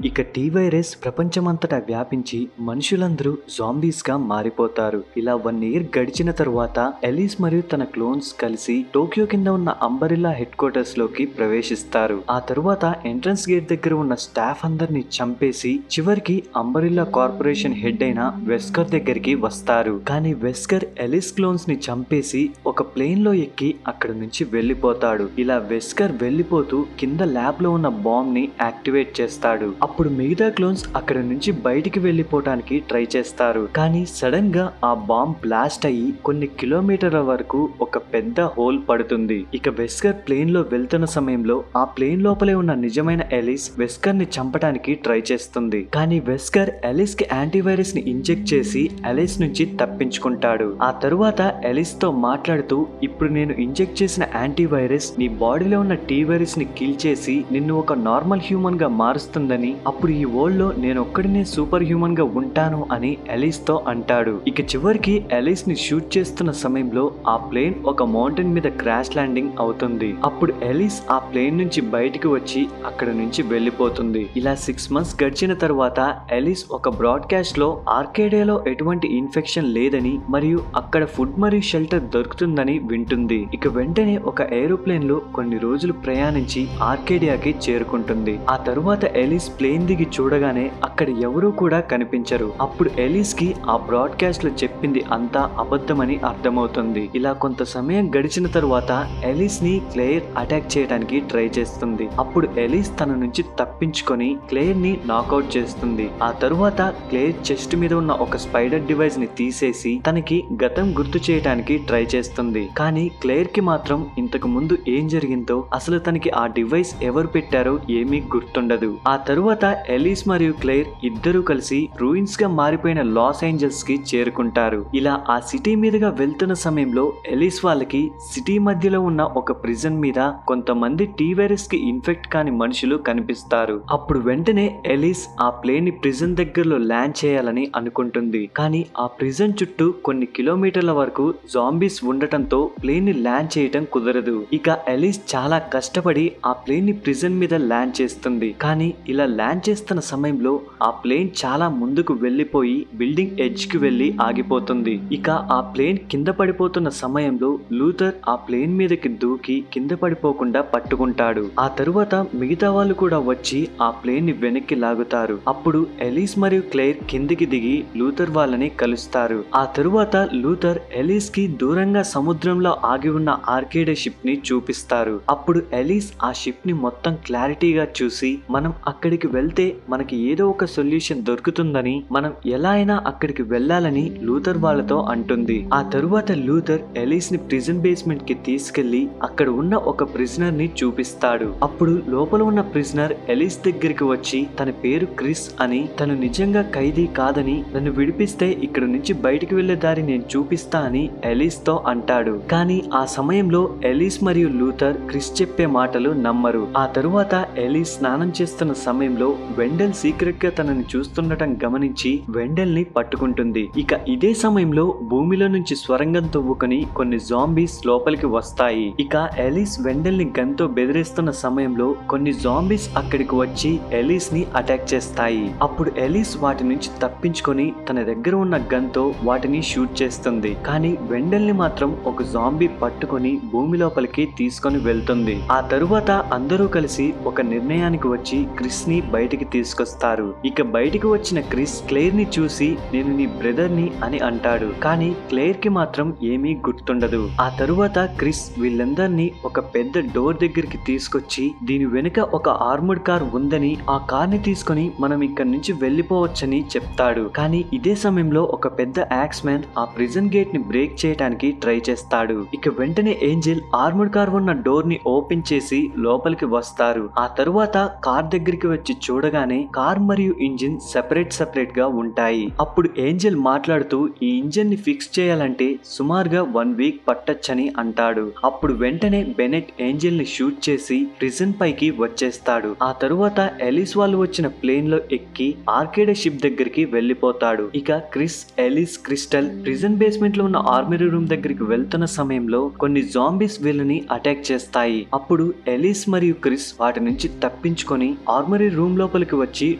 ఇక tea virus ప్రపంచమంతటా వ్యాపించి మనుషులందరూ జాంబీస్ గా మారిపోతారు. ఇలా 1 ఇయర్ గడిచిన తరువాత ఎలిస్ మరియు తన క్లోన్స్ కలిసి టోక్యో కింద ఉన్న అంబరిల్లా హెడ్ క్వార్టర్స్ లోకి ప్రవేశిస్తారు. ఆ తరువాత ఎంట్రన్స్ గేట్ దగ్గర ఉన్న స్టాఫ్ అందరిని చంపేసి చివరికి అంబరిల్లా కార్పొరేషన్ హెడ్ అయిన వెస్కర్ దగ్గరికి వస్తారు. కానీ వెస్కర్ ఎలిస్ క్లోన్స్ ని చంపేసి ఒక ప్లేన్ లో ఎక్కి అక్కడ నుంచి వెళ్లిపోతాడు. ఇలా వెస్కర్ వెళ్లిపోతూ కింద ల్యాబ్ లో ఉన్న బాంబ్ ని యాక్టివేట్ చేస్తాడు. అప్పుడు మిగతా క్లోన్స్ అక్కడ నుంచి బయటికి వెళ్లిపోవటానికి ట్రై చేస్తారు. కానీ సడన్ గా ఆ బాంబ్ బ్లాస్ట్ అయ్యి కొన్ని కిలోమీటర్ల వరకు ఒక పెద్ద హోల్ పడుతుంది. ఇక వెస్కర్ ప్లేన్ లో వెళ్తున్న సమయంలో ఆ ప్లేన్ లోపలే ఉన్న నిజమైన ఎలిస్ వెస్కర్ ని చంపడానికి ట్రై చేస్తుంది. కానీ వెస్కర్ ఎలిస్ కి యాంటీవైరస్ ని ఇంజెక్ట్ చేసి ఎలిస్ నుంచి తప్పించుకుంటాడు. ఆ తరువాత ఎలిస్ తో మాట్లాడుతూ, ఇప్పుడు నేను ఇంజెక్ట్ చేసిన యాంటీవైరస్ నీ బాడీలో ఉన్న టీ వైరస్ ని కిల్ చేసి నిన్ను ఒక నార్మల్ హ్యూమన్ గా మారుస్తుందని, అప్పుడు ఈ వరల్డ్ లో నేను ఒక్కడినే సూపర్ హ్యూమన్ గా ఉంటాను అని ఎలిస్ తో అంటాడు. ఇక చివరికి ఎలిస్ ని షూట్ చేస్తున్న సమయంలో ఆ ప్లేన్ ఒక మౌంటైన్ మీద క్రాష్ ల్యాండింగ్ అవుతుంది. అప్పుడు ఎలిస్ ఆ ప్లేన్ నుంచి బయటికి వచ్చి అక్కడ నుంచి వెళ్లిపోతుంది. ఇలా 6 months గడిచిన తరువాత ఎలిస్ ఒక బ్రాడ్కాస్ట్ లో ఆర్కేడియాలో ఎటువంటి ఇన్ఫెక్షన్ లేదని మరియు అక్కడ ఫుడ్ మరియు షెల్టర్ దొరుకుతుందని వింటుంది. ఇక వెంటనే ఒక ఏరోప్లేన్ లో కొన్ని రోజులు ప్రయాణించి ఆర్కేడియాకి చేరుకుంటుంది. ఆ తరువాత ఎలిస్ ప్లేన్ దిగి చూడగానే అక్కడ ఎవరూ కూడా కనిపించరు. అప్పుడు ఎలిస్ కి ఆ బ్రాడ్కాస్ట్ లో చెప్పింది అంతా అబద్ధమని అర్థమవుతుంది. ఇలా కొంత సమయం గడిచిన తరువాత ఎలిస్ ని క్లేర్ అటాక్ చేయడానికి ట్రై చేస్తుంది. అప్పుడు ఎలిస్ తన నుంచి తప్పించుకొని క్లేర్ ని నాకౌట్ చేస్తుంది. ఆ తరువాత క్లేర్ చెస్ట్ మీద ఉన్న ఒక స్పైడర్ డివైస్ ని తీసేసి తనకి గతం గుర్తు చేయడానికి ట్రై చేస్తుంది. కానీ క్లేర్ కి మాత్రం ఇంతకు ముందు ఏం జరిగిందో, అసలు తనకి ఆ డివైస్ ఎవరు పెట్టారో ఏమీ గుర్తుండదు. ఆ తరువాత ఎలిస్ మరియు క్లేర్ ఇద్దరూ కలిసి రూయిన్స్ గా మారిపోయిన లాస్ ఏంజల్స్ కి చేరుకుంటారు. ఇలా ఆ సిటీ మీదుగా వెళ్తున్న సమయంలో ఎలిస్ వాళ్ళకి సిటీ మధ్యలో ఉన్న ఒక ప్రిజన్ మీద కొంతమంది టీ వైరస్ కి ఇన్ఫెక్ట్ కాని మనుషులు కనిపిస్తారు. అప్పుడు వెంటనే ఎలిస్ ఆ ప్లేన్ ని ప్రిజన్ దగ్గరలో ల్యాండ్ చేయాలని అనుకుంటుంది. కానీ ఆ ప్రిజన్ చుట్టూ కొన్ని కిలోమీటర్ల వరకు జాంబీస్ ఉండటంతో ప్లేన్ ని ల్యాండ్ చేయటం కుదరదు. ఇక ఎలిస్ చాలా కష్టపడి ఆ ప్లేన్ ని ప్రిజన్ మీద ల్యాండ్ చేస్తుంది. కానీ ఇలా ల్యాండ్ చేస్తున్న సమయంలో ఆ ప్లేన్ చాలా ముందుకు వెళ్లిపోయి బిల్డింగ్ ఎడ్జ్ కి వెళ్లి ఆగిపోతుంది. ఇక ఆ ప్లేన్ కింద పడిపోతున్న సమయంలో లూథర్ ఆ ప్లేన్ మీదకి దూకి కింద పడిపోకుండా పట్టుకుంటాడు. ఆ తరువాత మిగతా వాళ్ళు కూడా వచ్చి ఆ ప్లేన్ ని వెనక్కి లాగుతారు. అప్పుడు ఎలిస్ మరియు క్లేర్ కిందికి దిగి లూథర్ వాళ్ళని కలుస్తారు. ఆ తరువాత లూథర్ ఎలిస్ కి దూరంగా సముద్రంలో ఆగి ఉన్న ఆర్కేడే షిప్ ని చూపిస్తారు. అప్పుడు ఎలిస్ ఆ షిప్ ని మొత్తం క్లారిటీగా చూసి, మనం అక్కడికి వెళ్తే మనకి ఏదో ఒక సొల్యూషన్ దొరుకుతుందని, మనం ఎలా అయినా అక్కడికి వెళ్ళాలని లూథర్ వాళ్ళతో అంటుంది. ఆ తరువాత లూథర్ ఎలిస్ ని ప్రిజన్ బేస్మెంట్ కి తీసుకెళ్లి అక్కడ ఉన్న ఒక ప్రిజనర్ ని చూపిస్తాడు. అప్పుడు లోపల ఉన్న ప్రిజనర్ ఎలిస్ దగ్గరికి వచ్చి తన పేరు క్రిస్ అని, తను నిజంగా ఖైదీ కాదని, నన్ను విడిపిస్తే ఇక్కడ నుంచి బయటికి వెళ్లే దారి నేను చూపిస్తా అని ఎలిస్ తో అంటాడు. కానీ ఆ సమయంలో ఎలిస్ మరియు లూథర్ క్రిస్ చెప్పే మాటలు నమ్మరు. ఆ తరువాత ఎలిస్ స్నానం చేస్తున్న సమయంలో వెండెల్ సీక్రెట్ గా తనని చూస్తుండటం గమనించి వెండెల్ ని పట్టుకుంటుంది. ఇక ఇదే సమయంలో భూమిలో నుంచి స్వరంగం తవ్వుకొని కొన్ని జాంబీస్ లోపలికి వస్తాయి. ఇక ఎలిస్ వెండెల్ ని గన్ తో బెదిరిస్తున్న సమయంలో కొన్ని జాంబీస్ అక్కడికి వచ్చి ఎలిస్ ని అటాక్ చేస్తాయి. అప్పుడు ఎలిస్ వాటి నుంచి తప్పించుకొని తన దగ్గర ఉన్న గన్ తో వాటిని షూట్ చేస్తుంది. కానీ వెండెల్ ని మాత్రం ఒక జాంబీ పట్టుకొని భూమి లోపలికి తీసుకొని వెళ్తుంది. ఆ తరువాత అందరూ కలిసి ఒక నిర్ణయానికి వచ్చి క్రిస్ ని బయటికి తీసుకొస్తారు. ఇక బయటికి వచ్చిన క్రిస్ క్లేర్ ని చూసి, నేను నీ బ్రదర్ ని అని అంటాడు. కానీ క్లేర్ కి మాత్రం ఏమీ గుర్తుండదు. ఆ తరువాత క్రిస్ వీళ్ళందరినీ ఒక పెద్ద డోర్ దగ్గరికి తీసుకొచ్చి, దీని వెనుక ఒక ఆర్మర్డ్ కార్ ఉందని, ఆ కార్ ని తీసుకొని మనం ఇక్కడ నుంచి వెళ్లిపోవచ్చని చెప్తాడు. కానీ ఇదే సమయంలో ఒక పెద్ద యాక్స్ మ్యాన్ ఆ ప్రిజన్ గేట్ ని బ్రేక్ చేయడానికి ట్రై చేస్తాడు. ఇక వెంటనే ఏంజెల్ ఆర్మర్డ్ కార్ ఉన్న డోర్ ని ఓపెన్ చేసి లోపలికి వస్తారు. ఆ తరువాత కార్ దగ్గరికి వచ్చి చూడగానే కార్ మరియు ఇంజిన్ సెపరేట్ గా ఉంటాయి. అప్పుడు ఏంజెల్ మాట్లాడుతూ, ఈ ఇంజిన్ ని ఫిక్స్ చేయాలంటే సుమారుగా 1 week పట్టొచ్చని అంటాడు. అప్పుడు వెంటనే బెనెట్ ఏంజెల్ ని షూట్ చేసి ప్రిజన్ పైకి వచ్చేస్తాడు. ఆ తరువాత ఎలిస్ వాళ్ళు వచ్చిన ప్లేన్ లో ఎక్కి ఆర్కేడే షిప్ దగ్గరికి వెళ్లిపోతాడు. ఇక Chris, Elise, crystal prison basement లో ఉన్న ఆర్మరీ రూమ్ దగ్గరికి వెళ్తున్న సమయంలో కొన్ని జాంబీస్ వీళ్ళని అటాక్ చేస్తాయి. అప్పుడు ఎలిస్ మరియు క్రిస్ వాటి నుంచి తప్పించుకొని ఆర్మరీ రూమ్ రూమ్ లోపలికి వచ్చి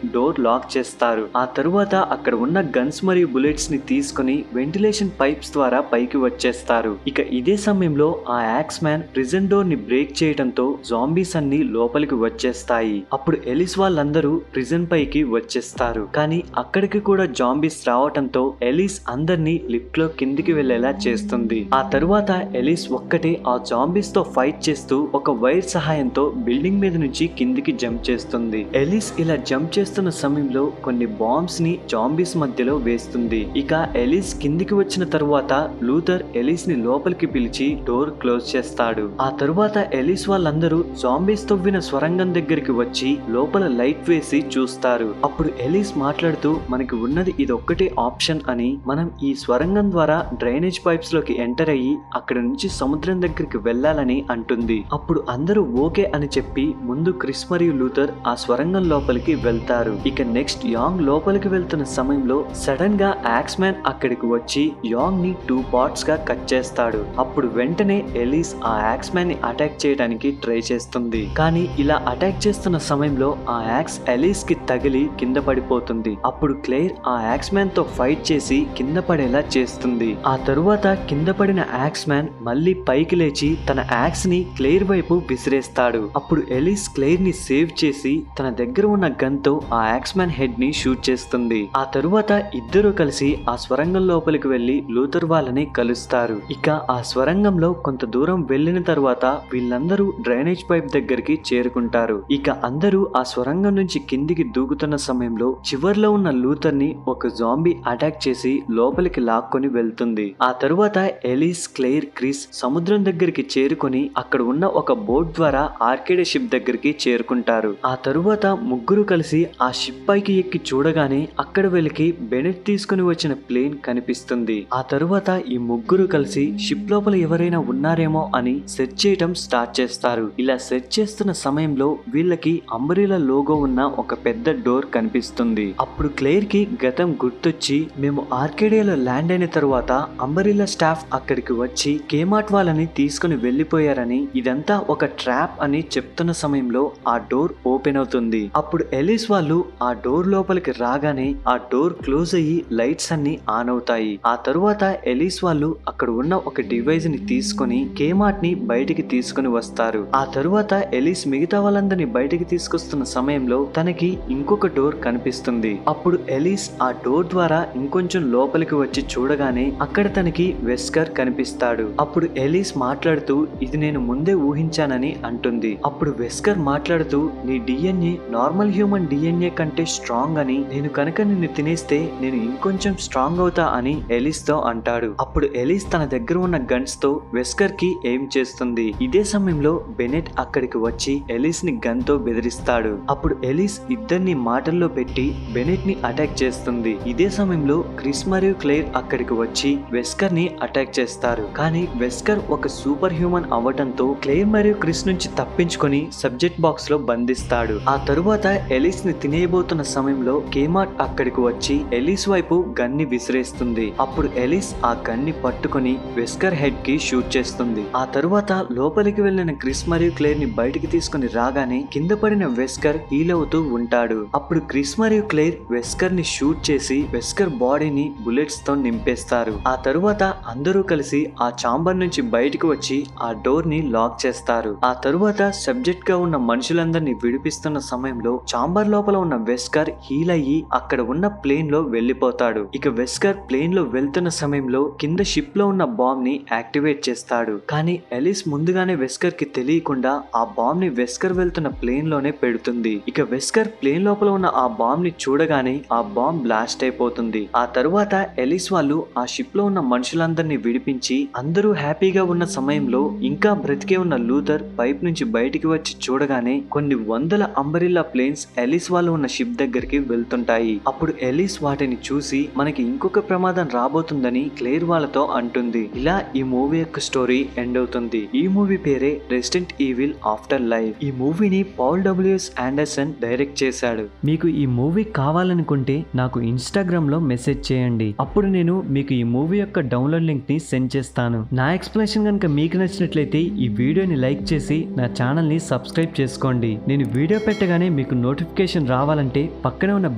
డోర్ లాక్ చేస్తారు. ఆ తరువాత అక్కడ ఉన్న గన్స్ మరియు బుల్లెట్స్ ని తీసుకుని వెంటిలేషన్ పైప్స్ ద్వారా పైకి వచ్చేస్తారు. ఇక ఇదే సమయంలో ఆ యాక్స్ మ్యాన్ ప్రిజన్ డోర్ ని బ్రేక్ చేయడంతో జాంబీస్ అన్ని లోపలికి వచ్చేస్తాయి. అప్పుడు ఎలిస్ వాళ్ళందరూ ప్రిజన్ పైకి వచ్చేస్తారు. కానీ అక్కడికి కూడా జాంబీస్ రావటంతో ఎలిస్ అందరినీ లిఫ్ట్ లో కిందికి వెళ్లేలా చేస్తుంది. ఆ తరువాత ఎలిస్ ఒక్కటే ఆ జాంబీస్ తో ఫైట్ చేస్తూ ఒక వైర్ సహాయంతో బిల్డింగ్ మీద నుంచి కిందికి జంప్ చేస్తుంది. ఎలిస్ ఇలా జంప్ చేస్తున్న సమయంలో కొన్ని బాంబ్స్ ని జాంబీస్ మధ్యలో వేస్తుంది. ఇక ఎలిస్ కిందికి వచ్చిన తరువాత లూథర్ ఎలిస్ ని లోపలికి పిలిచి డోర్ క్లోజ్ చేస్తాడు. ఆ తరువాత ఎలిస్ వాళ్ళందరూ జాంబీస్ తవ్విన స్వరంగం దగ్గరికి వచ్చి లోపల లైట్ వేసి చూస్తారు. అప్పుడు ఎలిస్ మాట్లాడుతూ మనకి ఉన్నది ఇదొక్కటే ఆప్షన్ అని, మనం ఈ స్వరంగం ద్వారా డ్రైనేజ్ పైప్స్ లోకి ఎంటర్ అయ్యి అక్కడ నుంచి సముద్రం దగ్గరికి వెళ్లాలని అంటుంది. అప్పుడు అందరూ ఓకే అని చెప్పి ముందు క్రిస్ మరియు లూథర్ ఆ స్వరంగం లోపలికి వెళ్తారు. ఇక నెక్స్ట్ యాంగ్ లోపలికి వెళ్తున్న సమయంలో సడన్ గా యాక్స్ మ్యాన్ అక్కడికి వచ్చి యాంగ్ ని 2 పార్ట్స్ గా కట్ చేస్తాడు. అప్పుడు వెంటనే ఎలిస్ ఆ యాక్స్ మ్యాన్ ని అటాక్ చేయడానికి ట్రై చేస్తుంది. కానీ ఇలా అటాక్ చేస్తున్న సమయంలో ఆ యాక్స్ ఎలిస్ కి తగిలి కింద పడిపోతుంది. అప్పుడు క్లేర్ ఆ యాక్స్ మ్యాన్ తో ఫైట్ చేసి కింద పడేలా చేస్తుంది. ఆ తరువాత కింద పడిన యాక్స్ మ్యాన్ మళ్ళీ పైకి లేచి తన యాక్స్ ని క్లేర్ వైపు విసిరేస్తాడు. అప్పుడు ఎలిస్ క్లేర్ ని సేవ్ చేసి తన దగ్గర ఉన్న గన్ తో ఆ యాక్స్ మ్యాన్ హెడ్ ని షూట్ చేస్తుంది. ఆ తరువాత ఇద్దరు కలిసి ఆ స్వరంగం లోపలికి వెళ్లి లూథర్ వాళ్ళని కలుస్తారు. ఇక ఆ స్వరంగంలో కొంత దూరం వెళ్లిన తర్వాత వీళ్ళందరూ డ్రైనేజ్ పైప్ దగ్గరికి చేరుకుంటారు. ఇక అందరూ ఆ స్వరంగం నుంచి కిందికి దూకుతున్న సమయంలో చివర్లో ఉన్న లూథర్ ని ఒక జాంబీ అటాక్ చేసి లోపలికి లాక్కొని వెళ్తుంది. ఆ తరువాత ఎలిస్, క్లేర్, క్రిస్ సముద్రం దగ్గరికి చేరుకొని అక్కడ ఉన్న ఒక బోట్ ద్వారా ఆర్కేడే షిప్ దగ్గరికి చేరుకుంటారు. ఆ తరువాత ముగ్గురు కలిసి ఆ షిప్ పైకి ఎక్కి చూడగానే అక్కడ వీళ్ళకి బెనెట్ తీసుకుని వచ్చిన ప్లేన్ కనిపిస్తుంది. ఆ తరువాత ఈ ముగ్గురు కలిసి షిప్ లోపల ఎవరైనా ఉన్నారేమో అని సెర్చ్ చేయటం స్టార్ట్ చేస్తారు. ఇలా సెర్చ్ చేస్తున్న సమయంలో వీళ్ళకి అంబ్రెల్లా లోగో ఉన్న ఒక పెద్ద డోర్ కనిపిస్తుంది. అప్పుడు క్లేర్ కి గతం గుర్తొచ్చి మేము ఆర్కేడియాలో ల్యాండ్ అయిన తరువాత అంబ్రెల్లా స్టాఫ్ అక్కడికి వచ్చి కేమార్ట్ వాళ్ళని తీసుకుని వెళ్లిపోయారని, ఇదంతా ఒక ట్రాప్ అని చెప్తున్న సమయంలో ఆ డోర్ ఓపెన్ అవుతుంది. అప్పుడు ఎలిస్ వాళ్ళు ఆ డోర్ లోపలికి రాగానే ఆ డోర్ క్లోజ్ అయ్యి లైట్స్ అన్ని ఆన్ అవుతాయి. ఆ తరువాత ఎలిస్ వాళ్ళు అక్కడ ఉన్న ఒక డివైస్ ని తీసుకుని కేమార్ట్ ని బయటికి తీసుకుని వస్తారు. ఆ తరువాత ఎలిస్ మిగతా వాళ్ళందరినీ బయటికి తీసుకొస్తున్న సమయంలో తనకి ఇంకొక డోర్ కనిపిస్తుంది. అప్పుడు ఎలిస్ ఆ డోర్ ద్వారా ఇంకొంచెం లోపలికి వచ్చి చూడగానే అక్కడ తనకి వెస్కర్ కనిపిస్తాడు. అప్పుడు ఎలిస్ మాట్లాడుతూ ఇది నేను ముందే ఊహించానని అంటుంది. అప్పుడు వెస్కర్ మాట్లాడుతూ నీ డిఎన్ఏ నార్మల్ హ్యూమన్ డిఎన్ఏ కంటే స్ట్రాంగ్ అని, నేను కనుక నిన్ను తినేస్తే నేను ఇంకొంచెం స్ట్రాంగ్ అవుతా అని ఎలిస్ తో అంటాడు. అప్పుడు ఎలిస్ తన దగ్గర ఉన్న గన్స్ తో వెస్కర్ కి ఎయిమ్ చేస్తుంది. ఇదే సమయంలో బెనెట్ అక్కడికి వచ్చి ఎలిస్ ని గన్ తో బెదిరిస్తాడు. అప్పుడు ఎలిస్ ఇద్దరిని మాటల్లో పెట్టి బెనెట్ ని అటాక్ చేస్తుంది. ఇదే సమయంలో క్రిస్ మరియు క్లేర్ అక్కడికి వచ్చి వెస్కర్ ని అటాక్ చేస్తారు. కానీ వెస్కర్ ఒక సూపర్ హ్యూమన్ అవ్వటంతో క్లేర్ మరియు క్రిస్ నుంచి తప్పించుకొని సబ్జెక్ట్ బాక్స్ లో బంధిస్తాడు. ఆ తరువాత ఎలిస్ ని తినేయబోతున్న సమయంలో కేమార్ట్ అక్కడికి వచ్చి ఎలిస్ వైపు గన్ ని విసిరేస్తుంది. అప్పుడు ఎలిస్ ఆ గన్ ని పట్టుకుని వెస్కర్ హెడ్ కి షూట్ చేస్తుంది. ఆ తరువాత లోపలికి వెళ్లిన క్రిస్ మరియు క్లేర్ ని బయటికి తీసుకుని రాగానే కింద పడిన వెస్కర్ హీల్ అవుతూ ఉంటాడు. అప్పుడు క్రిస్ మరియు క్లేర్ వెస్కర్ ని షూట్ చేసి వెస్కర్ బాడీని బుల్లెట్స్ తో నింపేస్తారు. ఆ తరువాత అందరూ కలిసి ఆ చాంబర్ నుంచి బయటికి వచ్చి ఆ డోర్ ని లాక్ చేస్తారు. ఆ తరువాత సబ్జెక్ట్ గా ఉన్న మనుషులందరినీ విడిపిస్తున్న సమయంలో చాంబర్ లోపల ఉన్న వెస్కర్ హీల్ అయ్యి అక్కడ ఉన్న ప్లేన్ లో వెళ్లిపోతాడు. ఇక వెస్కర్ ప్లేన్ లో వెళ్తున్న సమయంలో కింద షిప్ లో ఉన్న బాంబ్ ని యాక్టివేట్ చేస్తాడు. కానీ ఎలిస్ ముందుగానే వెస్కర్ కి తెలియకుండా ఆ బాంబ్ ని వెస్కర్ వెళ్తున్న ప్లేన్ లోనే పెడుతుంది. ఇక వెస్కర్ ప్లేన్ లోపల ఉన్న ఆ బాంబ్ ని చూడగానే ఆ బాంబ్ బ్లాస్ట్ అయిపోతుంది. ఆ తరువాత ఎలిస్ వాళ్ళు ఆ షిప్ లో ఉన్న మనుషులందరినీ విడిపించి అందరూ హ్యాపీగా ఉన్న సమయంలో ఇంకా బ్రతికే ఉన్న లూథర్ పైప్ నుంచి బయటికి వచ్చి చూడగానే కొన్ని వందల అంబ్రెల్లా ప్లేన్స్ ఎలిస్ వాళ్ళు ఉన్న షిప్ దగ్గరికి వెళ్తుంటాయి. అప్పుడు ఎలిస్ వాటిని చూసి మనకి ఇంకొక ప్రమాదం రాబోతుందని క్లేర్ వాళ్ళతో అంటుంది. ఇలా ఈ మూవీ యొక్క స్టోరీ ఎండ్ అవుతుంది. ఈ మూవీ పేరే రెసిడెంట్ ఈవిల్ ఆఫ్టర్ లైఫ్. ఈ మూవీని పాల్ డబ్ల్యూఎస్ ఆండర్సన్ డైరెక్ట్ చేశాడు. మీకు ఈ మూవీ కావాలనుకుంటే నాకు ఇన్స్టాగ్రామ్ లో మెసేజ్ చేయండి. అప్పుడు నేను మీకు ఈ మూవీ యొక్క డౌన్లోడ్ లింక్ ని సెండ్ చేస్తాను. నా ఎక్స్ప్లెనేషన్ కనుక మీకు నచ్చినట్లయితే ఈ వీడియోని లైక్ చేసి నా ఛానల్ ని సబ్స్క్రైబ్ చేసుకోండి. నేను వీడియో పెట్టగానే మీకు నోటిఫికేషన్ రావాలంటే పక్కనే ఉన్న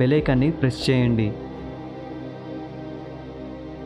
బెల్ ఐకాన్ని ప్రెస్ చేయండి.